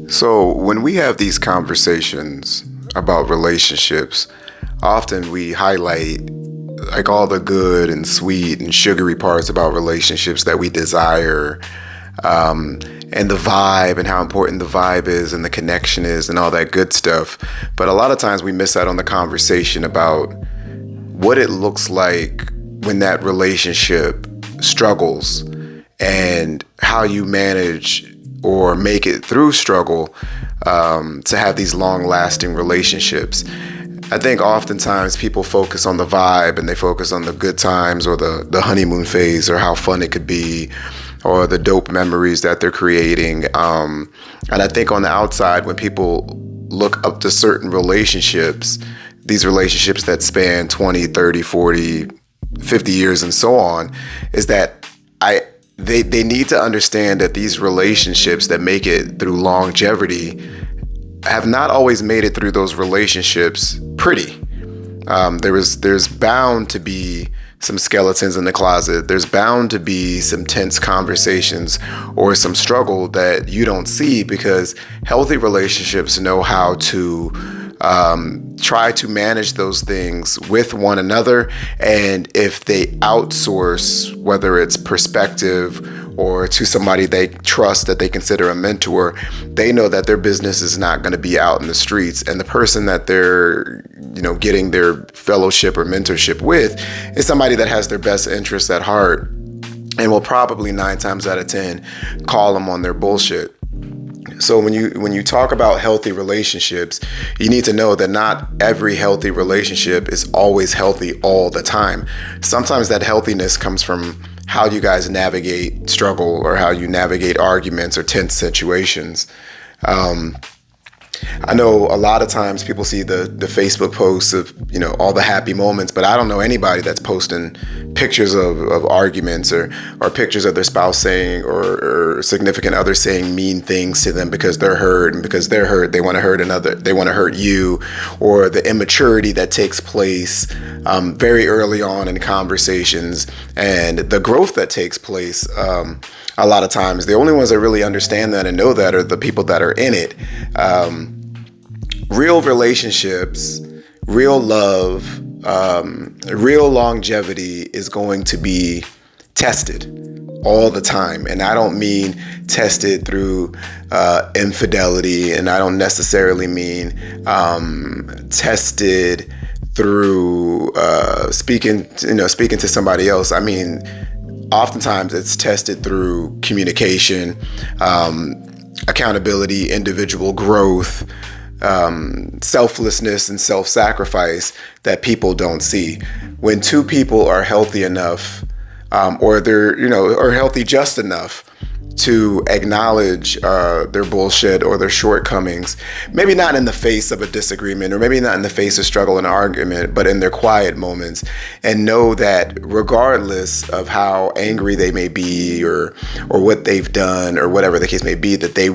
So, when we have these conversations about relationships, often we highlight like all the good and sweet and sugary parts about relationships that we desire, um, and the vibe and how important the vibe is and the connection is and all that good stuff. But a lot of times we miss out on the conversation about what it looks like when that relationship struggles and how you manage or make it through struggle to have these long lasting relationships. I think oftentimes people focus on the vibe and they focus on the good times or the honeymoon phase or how fun it could be or the dope memories that they're creating. And I think on the outside, when people look up to certain relationships, these relationships that span 20, 30, 40, 50 years and so on, is that they need to understand that these relationships that make it through longevity have not always made it through those relationships pretty. There's bound to be some skeletons in the closet. There's bound to be some tense conversations or some struggle that you don't see, because healthy relationships know how to try to manage those things with one another. And if they outsource, whether it's perspective or to somebody they trust that they consider a mentor, they know that their business is not going to be out in the streets. And the person that they're, getting their fellowship or mentorship with is somebody that has their best interests at heart and will probably 9 times out of 10 call them on their bullshit. So when you talk about healthy relationships, you need to know that not every healthy relationship is always healthy all the time. Sometimes that healthiness comes from how you guys navigate struggle or how you navigate arguments or tense situations. I know a lot of times people see the Facebook posts of, all the happy moments, but I don't know anybody that's posting pictures of arguments or pictures of their spouse saying or significant other saying mean things to them because they're hurt, and because they're hurt, they want to hurt you, or the immaturity that takes place very early on in conversations and the growth that takes place. A lot of times, the only ones that really understand that and know that are the people that are in it. Real relationships, real love, real longevity is going to be tested all the time. And I don't mean tested through infidelity, and I don't necessarily mean tested through speaking to somebody else. I mean, oftentimes it's tested through communication, accountability, individual growth, selflessness and self-sacrifice that people don't see. When two people are healthy enough, or they're, or healthy just enough to acknowledge their bullshit or their shortcomings, maybe not in the face of a disagreement, or maybe not in the face of struggle and argument, but in their quiet moments, and know that regardless of how angry they may be or what they've done or whatever the case may be, that they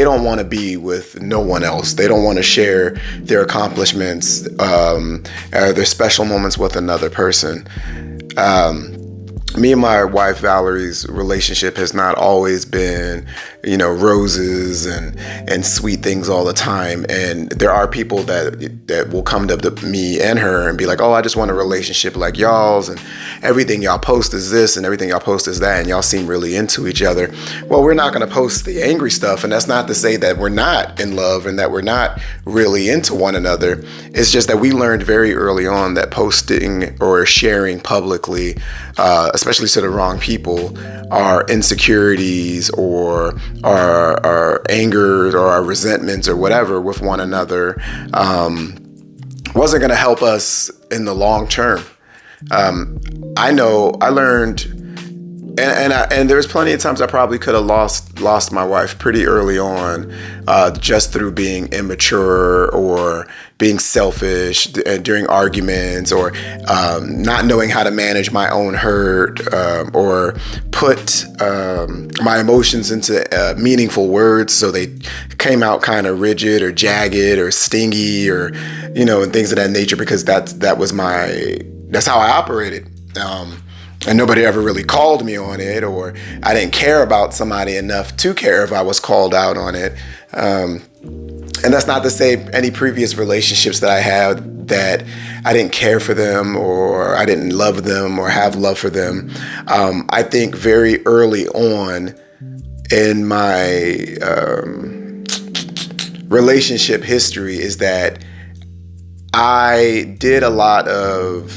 don't want to be with no one else. They don't want to share their accomplishments, their special moments with another person. Me and my wife Valerie's relationship has not always been, roses and sweet things all the time. And there are people that will come to me and her and be like, "Oh, I just want a relationship like y'all's, and everything y'all post is this and everything y'all post is that, and y'all seem really into each other." Well, we're not going to post the angry stuff, and that's not to say that we're not in love and that we're not really into one another. It's just that we learned very early on that posting or sharing publicly, especially to the wrong people, our insecurities or our anger or our resentments or whatever with one another wasn't going to help us in the long term. I know I learned, and there was plenty of times I probably could have lost my wife pretty early on, just through being immature or being selfish during arguments, or not knowing how to manage my own hurt, or put my emotions into meaningful words so they came out kind of rigid or jagged or stingy, or and things of that nature, because that's how I operated. and nobody ever really called me on it, or I didn't care about somebody enough to care if I was called out on it. And that's not to say any previous relationships that I had that I didn't care for them, or I didn't love them or have love for them. I think very early on in my relationship history is that I did a lot of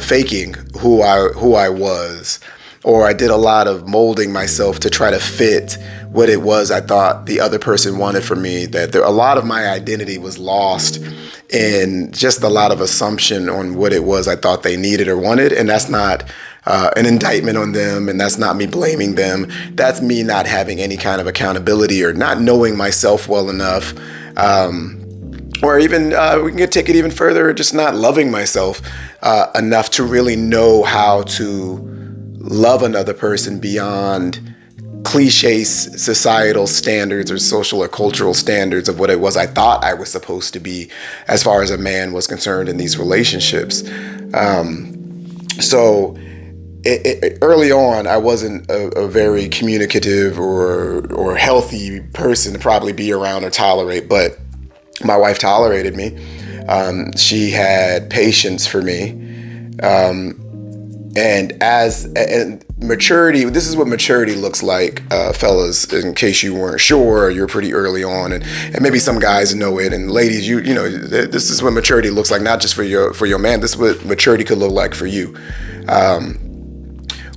faking who I was, or I did a lot of molding myself to try to fit what it was I thought the other person wanted from me. That a lot of my identity was lost in just a lot of assumption on what it was I thought they needed or wanted. And that's not an indictment on them, and that's not me blaming them. That's me not having any kind of accountability or not knowing myself well enough. Or even, we can take it even further, just not loving myself enough to really know how to love another person beyond cliche societal standards or social or cultural standards of what it was I thought I was supposed to be as far as a man was concerned in these relationships. So early on, I wasn't a very communicative or healthy person to probably be around or tolerate, but my wife tolerated me. She had patience for me. And maturity, this is what maturity looks like, fellas, in case you weren't sure, you're pretty early on, and maybe some guys know it, and ladies, you know, this is what maturity looks like, not just for your man, this is what maturity could look like for you.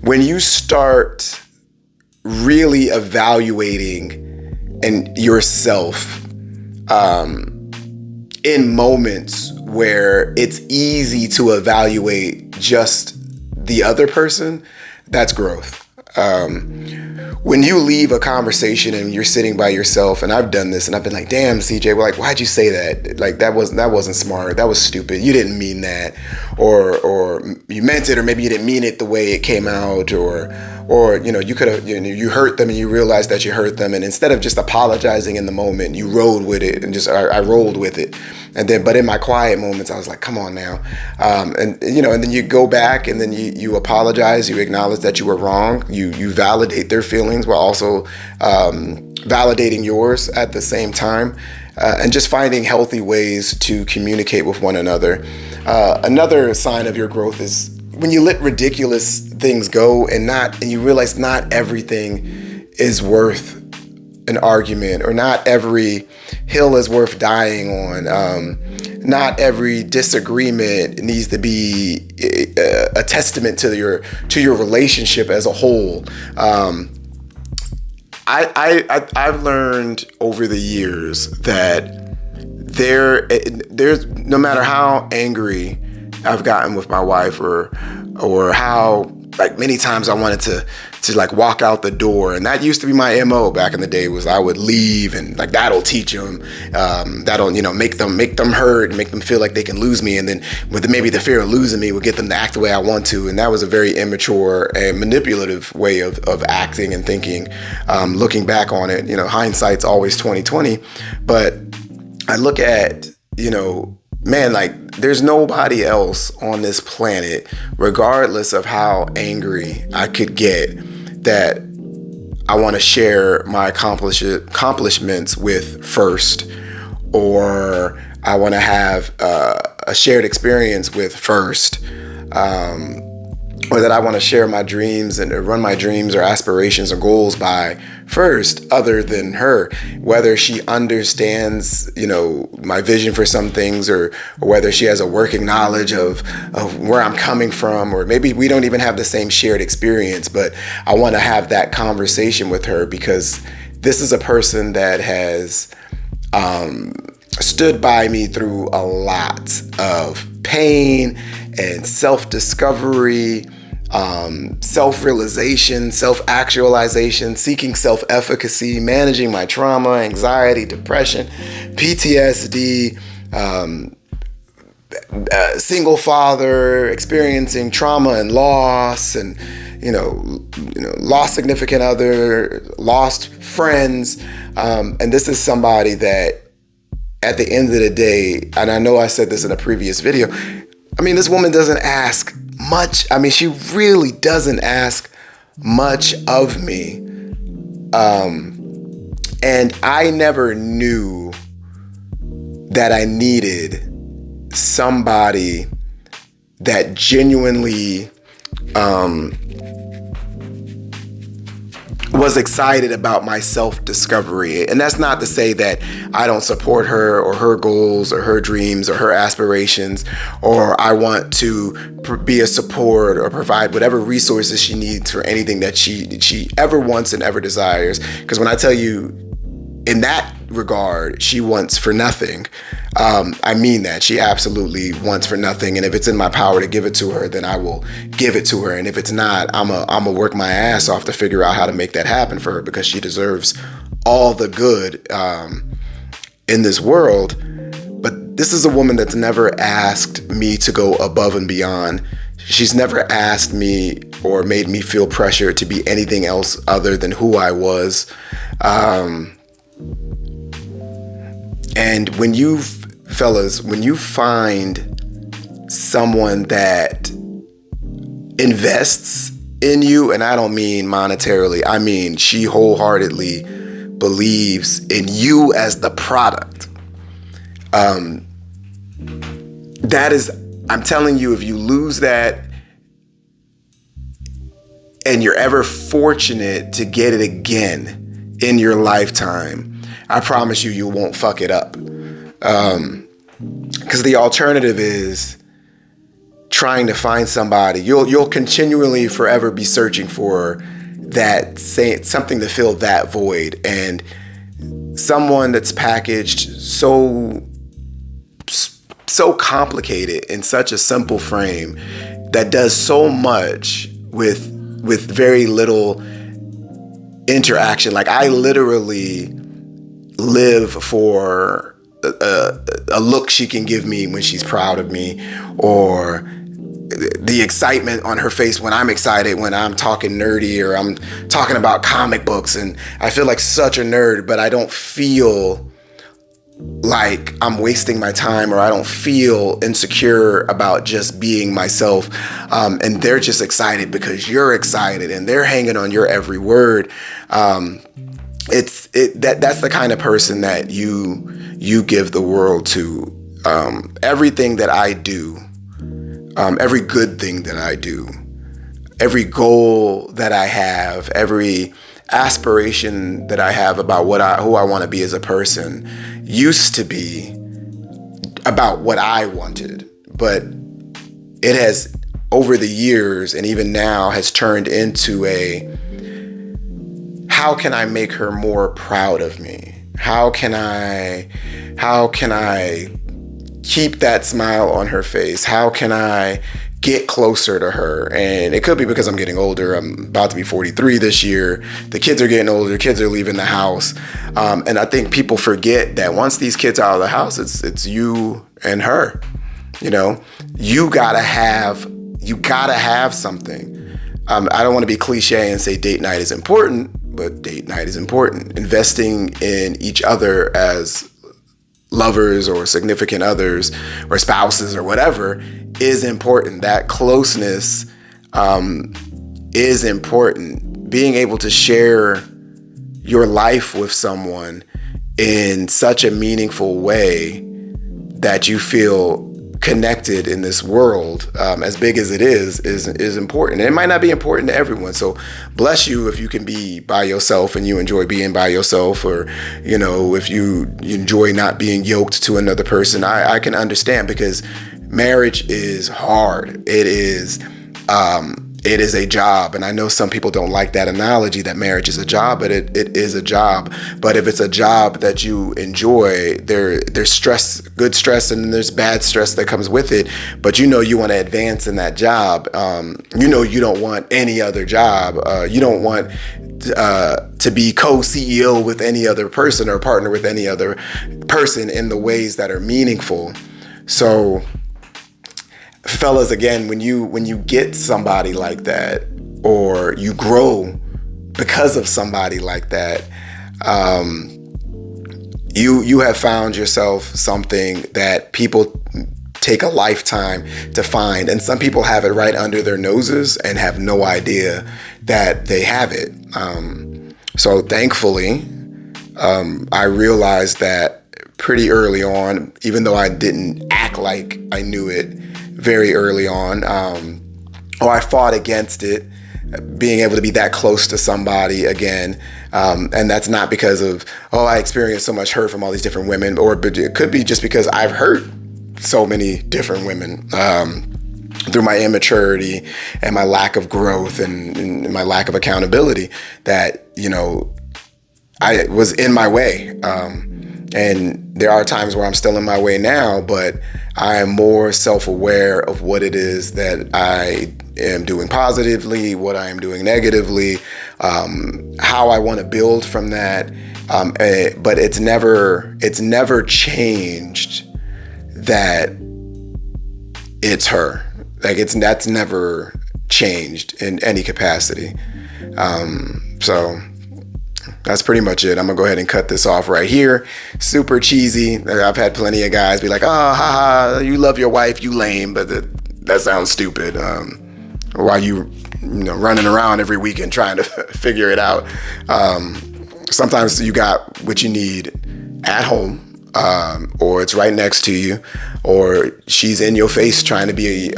When you start really evaluating yourself in moments where it's easy to evaluate just the other person, that's growth. When you leave a conversation and you're sitting by yourself, and I've done this, and I've been like, damn, CJ, well, like, why'd you say that? Like, that wasn't smart. That was stupid. You didn't mean that. Or you meant it, or maybe you didn't mean it the way it came out, or you know, you could have, you know, you hurt them and you realized that you hurt them. And instead of just apologizing in the moment, you rode with it, and just, I rolled with it. And then, but in my quiet moments, I was like, come on now. And you know, and then you go back, and then you apologize, you acknowledge that you were wrong, you validate their feelings while also validating yours at the same time, and just finding healthy ways to communicate with one another. Another sign of your growth is when you let ridiculous things go, and you realize not everything is worth an argument, or not every hill is worth dying on. Not every disagreement needs to be a testament to your relationship as a whole. I've learned over the years that there's no matter how angry I've gotten with my wife, or how, like, many times I wanted to like walk out the door, and that used to be my MO back in the day, was I would leave, and like, that'll teach them, that'll, you know, make them hurt and make them feel like they can lose me, and then with maybe the fear of losing me will get them to act the way I want to. And that was a very immature and manipulative way of acting and thinking. Looking back on it, you know, hindsight's always 20/20, but I look at, you know, man, like, there's nobody else on this planet, regardless of how angry I could get, that I want to share my accomplishments with first, or I want to have a shared experience with first, or that I want to share my dreams and run my dreams or aspirations or goals by first, other than her. Whether she understands, you know, my vision for some things, or whether she has a working knowledge of where I'm coming from, or maybe we don't even have the same shared experience, but I want to have that conversation with her, because this is a person that has stood by me through a lot of pain and self-discovery, self-realization, self-actualization, seeking self-efficacy, managing my trauma, anxiety, depression, PTSD, single father, experiencing trauma and loss, and you know, lost significant other, lost friends, and this is somebody that, at the end of the day, and I know I said this in a previous video, I mean, this woman doesn't ask much. I mean, she really doesn't ask much of me. And I never knew that I needed somebody that genuinely was excited about my self-discovery. And that's not to say that I don't support her or her goals or her dreams or her aspirations, or I want to be a support or provide whatever resources she needs for anything that she ever wants and ever desires. Because when I tell you, in that regard, she wants for nothing, I mean that. She absolutely wants for nothing. And if it's in my power to give it to her, then I will give it to her. And if it's not, I'm a work my ass off to figure out how to make that happen for her, because she deserves all the good in this world. But this is a woman that's never asked me to go above and beyond. She's never asked me or made me feel pressure to be anything else other than who I was. And when you find someone that invests in you, and I don't mean monetarily, I mean she wholeheartedly believes in you as the product. That is, I'm telling you, if you lose that and you're ever fortunate to get it again in your lifetime, I promise you won't fuck it up. Because the alternative is trying to find somebody. You'll continually forever be searching for that, something to fill that void. And someone that's packaged so complicated in such a simple frame, that does so much with very little interaction. Like, I literally live for a look she can give me when she's proud of me, or the excitement on her face when I'm excited, when I'm talking nerdy or I'm talking about comic books, and I feel like such a nerd, but I don't feel like I'm wasting my time, or I don't feel insecure about just being myself. And they're just excited because you're excited, and they're hanging on your every word. That's the kind of person that you give the world to. Everything that I do, every good thing that I do, every goal that I have, every aspiration that I have about who I want to be as a person, used to be about what I wanted, but it has, over the years and even now, has turned into how can I make her more proud of me? How can I keep that smile on her face? How can I get closer to her? And it could be because I'm getting older. I'm about to be 43 this year. The kids are getting older. Kids are leaving the house. And I think people forget that once these kids are out of the house, it's you and her. You know, you gotta have something. I don't want to be cliche and say date night is important, but date night is important. Investing in each other as lovers or significant others or spouses or whatever is important. That closeness is important. Being able to share your life with someone in such a meaningful way that you feel connected in this world, as big as it is important. And it might not be important to everyone. So bless you if you can be by yourself and you enjoy being by yourself, or, you know, if you enjoy not being yoked to another person. I can understand, because marriage is hard. It is a job. And I know some people don't like that analogy, that marriage is a job, but it is a job. But if it's a job that you enjoy, there's stress, good stress, and there's bad stress that comes with it. But you know you want to advance in that job. You know you don't want any other job. You don't want to be co-CEO with any other person or partner with any other person in the ways that are meaningful. So fellas, again, when you get somebody like that, or you grow because of somebody like that, you have found yourself something that people take a lifetime to find. And some people have it right under their noses and have no idea that they have it. So thankfully, I realized that pretty early on, even though I didn't act like I knew it very early on, or I fought against it, being able to be that close to somebody again. And that's not because of, I experienced so much hurt from all these different women, but it could be just because I've hurt so many different women through my immaturity and my lack of growth and my lack of accountability that, I was in my way. And there are times where I'm still in my way now, but I am more self-aware of what it is that I am doing positively, what I am doing negatively, how I want to build from that. But it's never changed that it's her. Like that's never changed in any capacity. So that's pretty much it. I'm gonna go ahead and cut this off right here. Super cheesy. I've had plenty of guys be like, haha, you love your wife, you lame, but that sounds stupid. While you running around every weekend trying to figure it out. Sometimes you got what you need at home, or it's right next to you, or she's in your face trying to be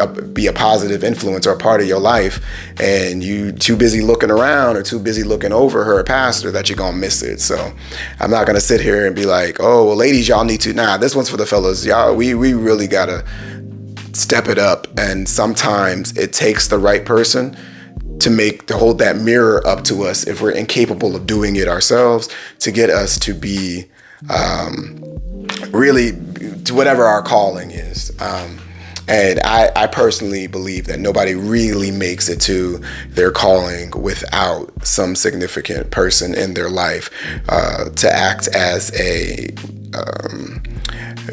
a positive influence or a part of your life, and you too busy looking around or too busy looking over her or past her that you're gonna miss it. So I'm not gonna sit here and be like, well, ladies, y'all need to, this one's for the fellas. Y'all, we really gotta step it up. And sometimes it takes the right person to hold that mirror up to us if we're incapable of doing it ourselves, to get us to be really to whatever our calling is. And I personally believe that nobody really makes it to their calling without some significant person in their life to act as a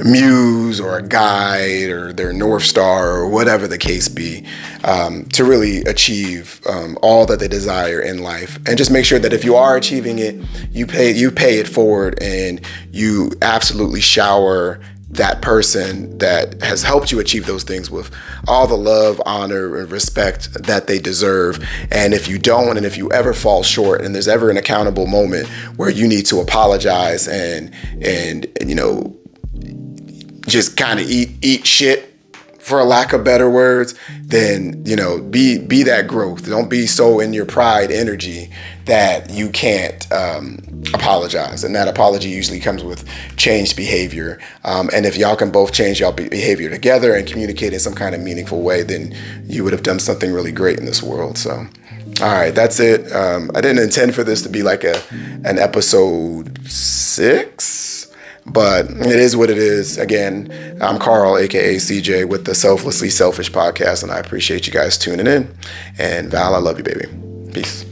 muse or a guide or their North Star or whatever the case be, to really achieve all that they desire in life. And just make sure that if you are achieving it, you pay it forward, and you absolutely shower that person that has helped you achieve those things with all the love, honor, and respect that they deserve. And if you don't, and if you ever fall short, and there's ever an accountable moment where you need to apologize and just kind of eat shit, for a lack of better words, then be that growth. Don't be so in your pride energy that you can't apologize. And that apology usually comes with changed behavior. And if y'all can both change y'all behavior together and communicate in some kind of meaningful way, then you would have done something really great in this world. So, all right, that's it. I didn't intend for this to be like an episode 6. But it is what it is. Again, I'm Carl, aka CJ, with the Selflessly Selfish podcast, and I appreciate you guys tuning in. And Val, I love you, baby. Peace.